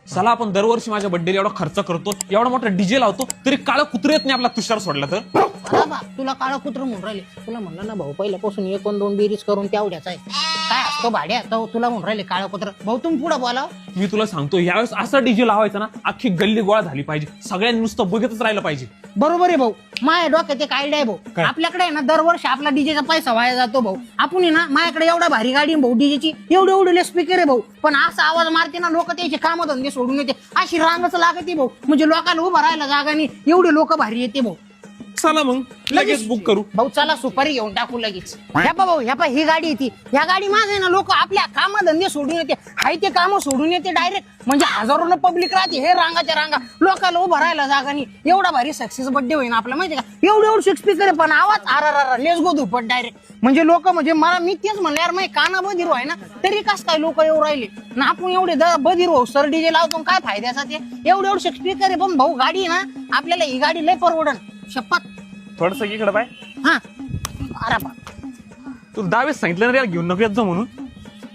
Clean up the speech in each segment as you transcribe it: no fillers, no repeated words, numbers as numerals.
चला आपण दरवर्षी माझ्या बर्थडेला एवढा खर्च करतो, एवढा मोठा डीजे लावतो, तरी काळं कुत्र येत नाही आपला तुषार सोडला तर. अरे बा, तुला काळा कुत्र म्हणून राहिले. तुला म्हणलं ना भाऊ पहिल्यापासून 1-2 बेरीज करून तेवढ्याच आहे. काय असतो भाड्या तो तुला म्हणून राहिले काळा कुत्र. भाऊ तुम्ही पुढे बोला. मी तुला सांगतो यावेळेस असा डीजे लावायचा ना, अख्खी गल्ली गोळा झाली पाहिजे, सगळ्यांनी नुसतं बघतच राहिलं पाहिजे. बरोबर आहे भाऊ. माझ्या डोक्यात एक आयडिया आहे भाऊ. आपल्याकडे आहे ना दरवर्षी आपला डीजेचा पैसा वाया जातो भाऊ. आपण आहे ना माझ्याकडे एवढा भारी गाडी आहे भाऊ डीजेची, एवढे स्पीकर आहे भाऊ, पण असा आवाज मारते ना लोक त्याचे काम धंदे सोडून येते, अशी रांगच लागते भाऊ. म्हणजे लोकांना उभं राहायला जागा नाही, एवढे लोक भारी येते भाऊ. चला मग लगेच बुक करू. भाऊ चला सुपारी घेऊन टाकू लगेच. ह्या पा भाऊ, ह्या पा ही गाडी येते, ह्या गाडी मागे ना लोक आपल्या कामधंदे सोडून येते, हाय ते काम सोडून येते डायरेक्ट. म्हणजे हजारोनं पब्लिक राहते, हे रांगाच्या रांगा, लोकांना उभं राहायला जागा नाही. एवढा भारी सक्सेस बर्थडे होईना आपला माहिती का. एवढे स्पीकर आहे पण आवाज आरा लेस गो धुपट डायरेक्ट. म्हणजे लोक म्हणजे मला मी तेच म्हणलं यार माझे काना बधीर आहे ना, तरी कस काय लोक येऊ राहिले ना. आपण एवढे बधीर हो सर डीजे लावतो काय फायद्याचा ते. एवढे स्पीकर आहे पण भाऊ गाडी ना आपल्याला ही गाडी लय परवडन शपथ. थोडस इकडे बाय. हा अरे बा, तू 10 वेळेस सांगितलं ना यार घेऊन नको येत जा म्हणून.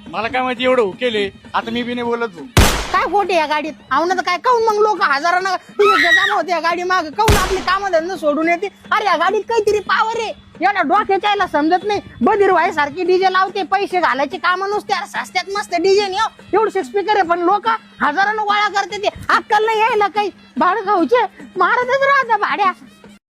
मला काय माहिती एवढं केले. आता मी बी नाही बोलत भाऊ. काय खोटे या गाडीत आव तर काय काऊन मग लोक हजारांना जमा होते या गाडी माग, काऊन आपली कामधंदा सोडून येते. अरे या गाडीत काहीतरी पावर आहे, याला डोक्याच्या यायला समजत नाही. बधीर व्हाय सारखी डीजे लावते, पैसे घालायचे काम नुसते. अरे सस्त्यात मस्त डीजे नाही एवढे स्पीकर आहे पण लोक हजारांना गोळा करते. ते अक्कल नाही यायला काही भाड खाऊचे महाराजच राहता भाड्या.